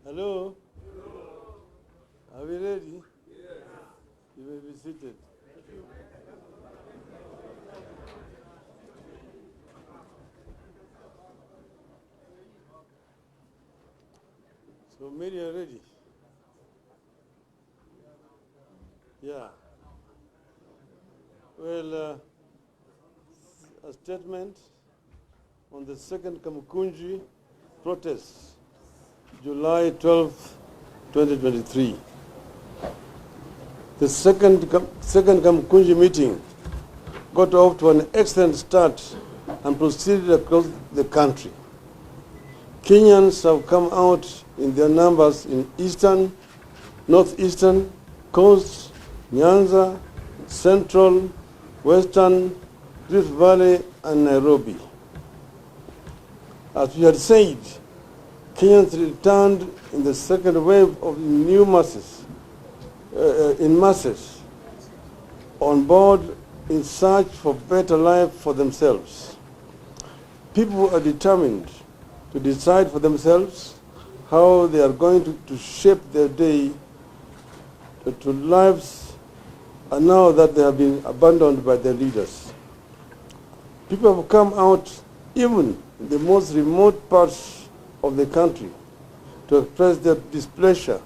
Hello? Are we ready? Yes. You may be seated. So many are ready? Yeah. Well, a statement on the second Kamkunji protest, July 12, 2023. The second Kamkunji meeting got off to an excellent start and proceeded across the country. Kenyans have come out in their numbers in eastern, northeastern, coast, Nyanza, central, western, Rift Valley, and Nairobi. As we had said, Kenyans returned in the second wave of new masses, on board in search for better life for themselves. People are determined to decide for themselves how they are going to shape their day to lives, and now that they have been abandoned by their leaders. People have come out even in the most remote parts of the country to express their displeasure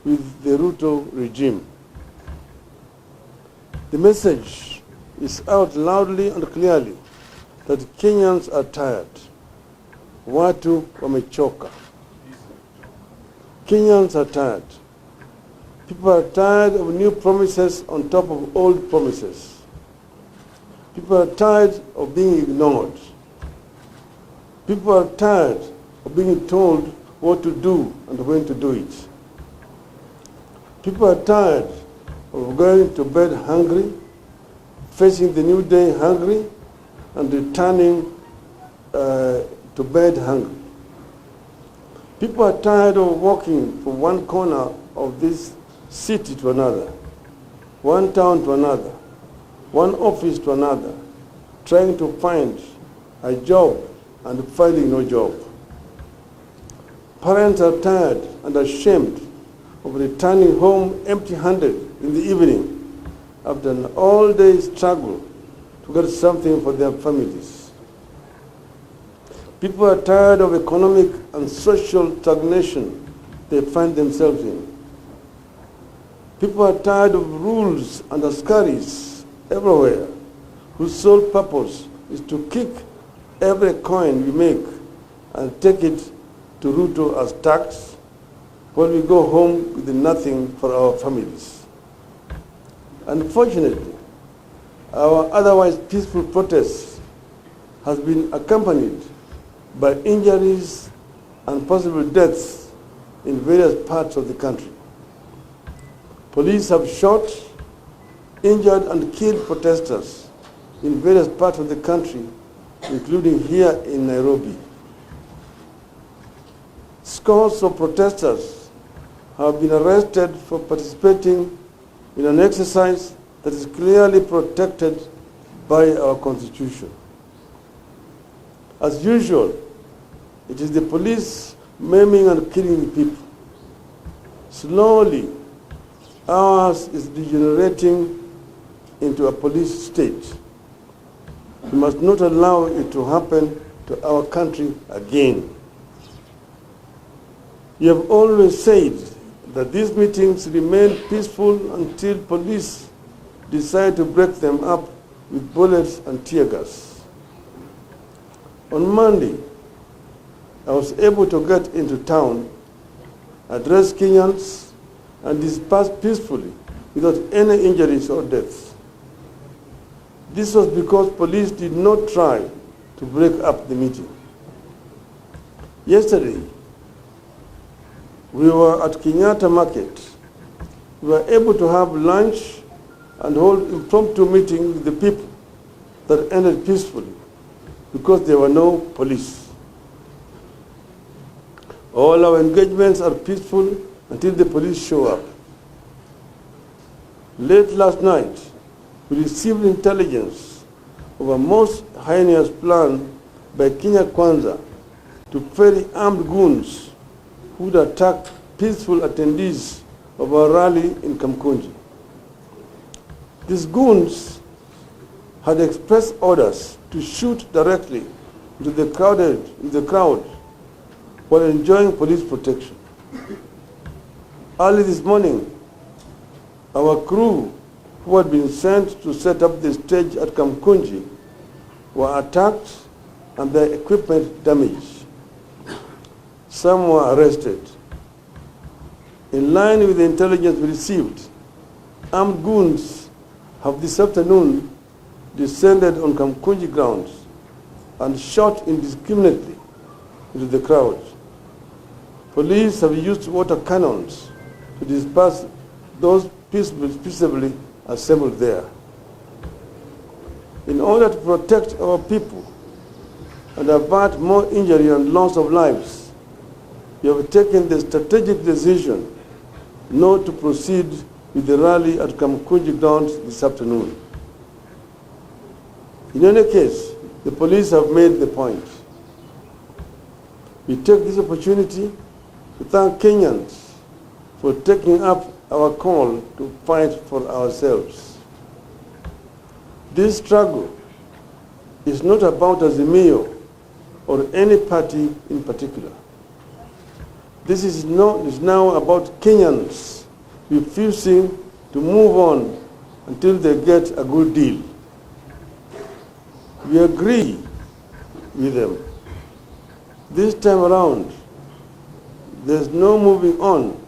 with the Ruto regime. The message is out loudly and clearly that Kenyans are tired. Watu wamechoka. Kenyans are tired. People are tired of new promises on top of old promises. People are tired of being ignored. People are tired of being told what to do and when to do it. People are tired of going to bed hungry, facing the new day hungry, and returning to bed hungry. People are tired of walking from one corner of this city to another, one town to another, one office to another, trying to find a job and finding no job. Parents are tired and ashamed of returning home empty-handed in the evening after an all-day struggle to get something for their families. People are tired of economic and social stagnation they find themselves in. People are tired of rules and askaris everywhere whose sole purpose is to kick every coin we make and take it to Ruto as tax while we go home with nothing for our families. Unfortunately, our otherwise peaceful protest has been accompanied by injuries and possible deaths in various parts of the country. Police have shot, injured, and killed protesters in various parts of the country, including here in Nairobi. Scores of protesters have been arrested for participating in an exercise that is clearly protected by our Constitution. As usual, it is the police maiming and killing people. Slowly, ours is degenerating into a police state. We must not allow it to happen to our country again. We have always said that these meetings remain peaceful until police decide to break them up with bullets and tear gas. On Monday, I was able to get into town, address Kenyans, and disperse peacefully without any injuries or deaths. This was because police did not try to break up the meeting. Yesterday, we were at Kenyatta Market. We were able to have lunch and hold impromptu meeting with the people that ended peacefully because there were no police. All our engagements are peaceful until the police show up. Late last night, we received intelligence of a most heinous plan by Kenya Kwanza to ferry armed goons who had attacked peaceful attendees of our rally in Kamkunji. These goons had expressed orders to shoot directly into the crowd while enjoying police protection. Early this morning, our crew, who had been sent to set up the stage at Kamkunji, were attacked and their equipment damaged. Some were arrested. In line with the intelligence we received, armed goons have this afternoon descended on Kamkunji grounds and shot indiscriminately into the crowd. Police have used water cannons to disperse those peaceably assembled there. In order to protect our people and avert more injury and loss of lives, we have taken the strategic decision not to proceed with the rally at Kamkunji grounds this afternoon. In any case, the police have made the point. We take this opportunity to thank Kenyans for taking up our call to fight for ourselves. This struggle is not about Azimio or any party in particular. This is now about Kenyans refusing to move on until they get a good deal. We agree with them. This time around, there's no moving on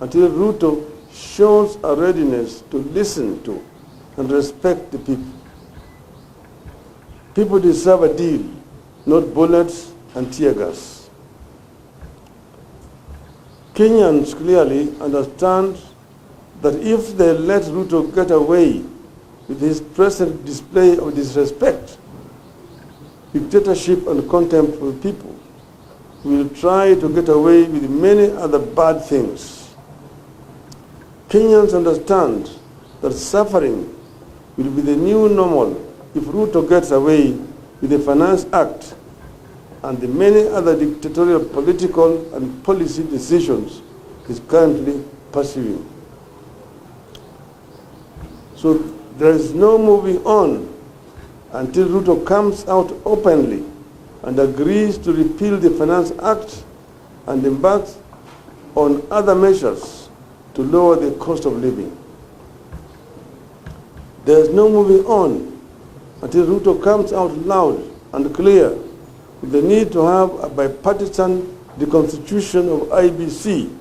until Ruto shows a readiness to listen to and respect the people. People deserve a deal, not bullets and tear gas. Kenyans clearly understand that if they let Ruto get away with his present display of disrespect, dictatorship and contempt for the people, he will try to get away with many other bad things. Kenyans understand that suffering will be the new normal if Ruto gets away with the Finance Act and the many other dictatorial political and policy decisions he's currently pursuing. So there is no moving on until Ruto comes out openly and agrees to repeal the Finance Act and embarks on other measures to lower the cost of living. There is no moving on until Ruto comes out loud and clear with the need to have a bipartisan reconstitution of IBC,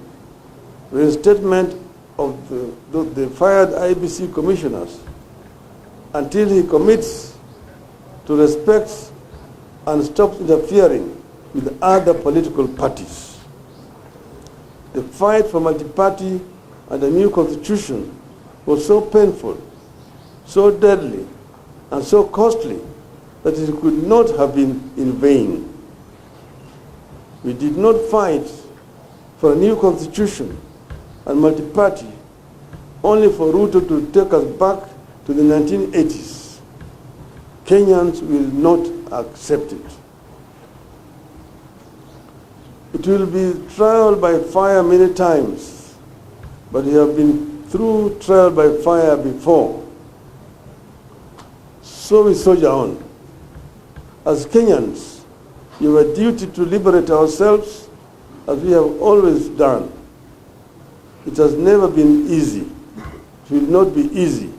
reinstatement of the fired IBC commissioners, until he commits to respect and stops interfering with other political parties. The fight for multi-party and a new constitution was so painful, so deadly, and so costly that it could not have been in vain. We did not fight for a new constitution and multi-party only for Ruto to take us back to the 1980s. Kenyans will not accept it. It will be trial by fire many times, but we have been through trial by fire before. So we soldier on. As Kenyans, we have a duty to liberate ourselves as we have always done. It has never been easy. It will not be easy,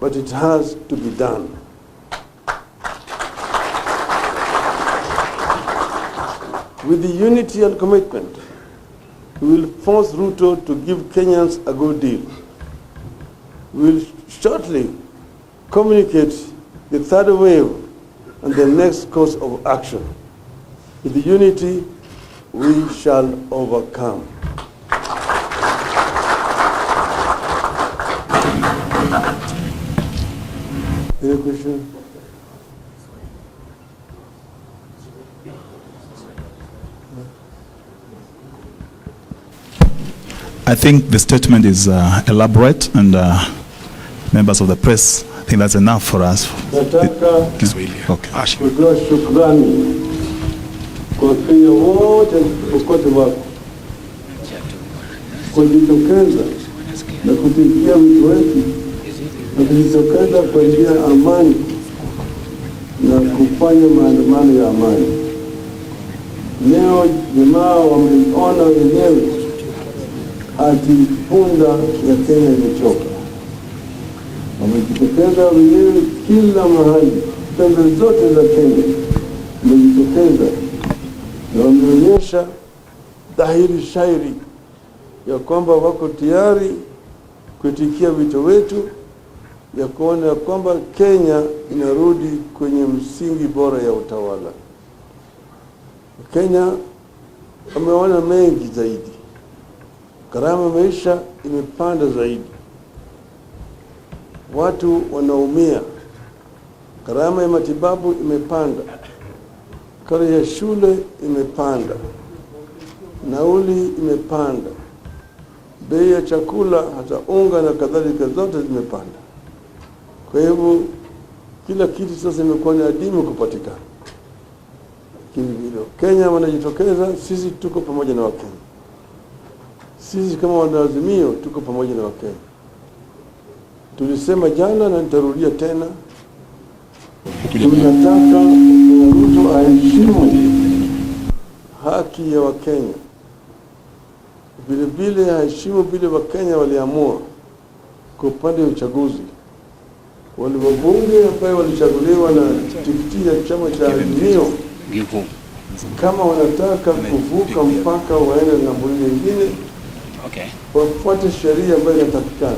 but it has to be done. With the unity and commitment, we will force Ruto to give Kenyans a good deal. We will shortly communicate the third wave and the next course of action. With the unity, we shall overcome. Any question? I think the statement is elaborate, and members of the press, I think that's enough for us. Nataka kutoa shukrani kwa Wakenya wote popote wako kujitokeza na kuitikia wito wetu na kujitokeza kwa njia ya amani na kufanya maandamano ya amani. Leo jamaa wameona wenyewe ati punda ya Kenya imechoka. Wamejitokeza wenyewe kila mahali, pembe zote za Kenya wamejitokeza na wameonyesha dhahiri shairi ya kwamba wako tayari kuitikia wito wetu ya kuona ya kwamba Kenya inarudi kwenye msingi bora ya utawala. Kenya wameona mengi zaidi. Gharama maisha imepanda zaidi. Watu wanaumia. Gharama ya matibabu imepanda. Karo ya shule imepanda. Nauli imepanda. Bei ya chakula hata unga na kadhalika zote zimepanda. Kwa hivyo kila kitu sasa imekuwa ni adimu kupatikana. Kenya wanajitokeza, sisi tuko pamoja na Wakenya. Sisi kama wanaazimio tuko pamoja na Wakenya. Tulisema jana na nitarudia tena, tunataka Ruto aheshimu haki ya Wakenya. Vile vile aheshimu vile Wakenya waliamua kwa upande wa uchaguzi. Wale wabunge ambao walichaguliwa na tikiti ya chama cha Azimio, kama wanataka kuvuka mpaka waende ng'ambo nyingine, wafuate sheria ambayo inatakikana,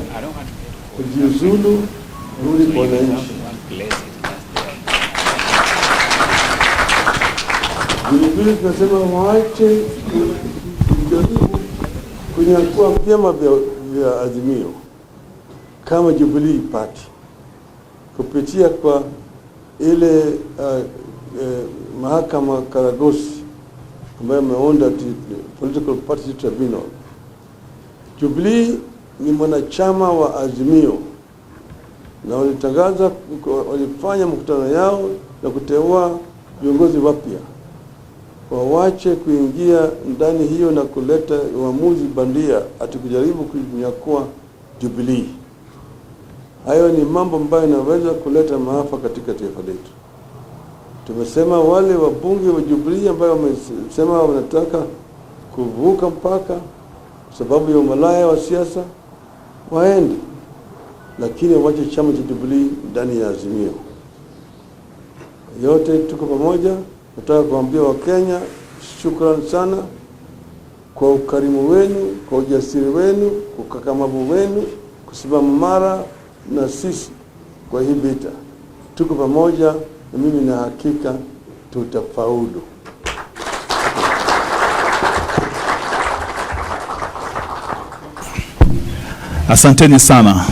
kujiuzulu, rudi kwa wananchi. Vile tunasema waache kujaribu kunyakua vyama vya Azimio kama Jubilee Party kupitia kwa ile mahakama Karagosi ambayo ameunda Political Party Tribunal. Jubilee ni mwanachama wa Azimio na walitangaza, walifanya mkutano yao na kuteua viongozi wapya. Wawache kuingia ndani hiyo na kuleta uamuzi bandia ati kujaribu kunyakua Jubilee. Hayo ni mambo ambayo yanaweza kuleta maafa katika taifa letu. Tumesema wale wabunge wa Jubilee ambao wamesema wanataka kuvuka mpaka sababu ya umalaya wa siasa waende, lakini wache chama cha Jubilee ndani ya Azimio. Yote tuko pamoja. Nataka kuambia Wakenya shukrani sana kwa ukarimu wenu, kwa ujasiri wenu, kwa ukakamavu wenu, kusimama mara na sisi kwa hii vita. Tuko pamoja na mimi na hakika tutafaulu. Asanteni sana.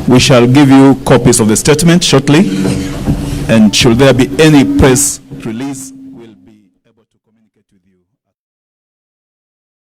We shall give you copies of the statement shortly, and should there be any press release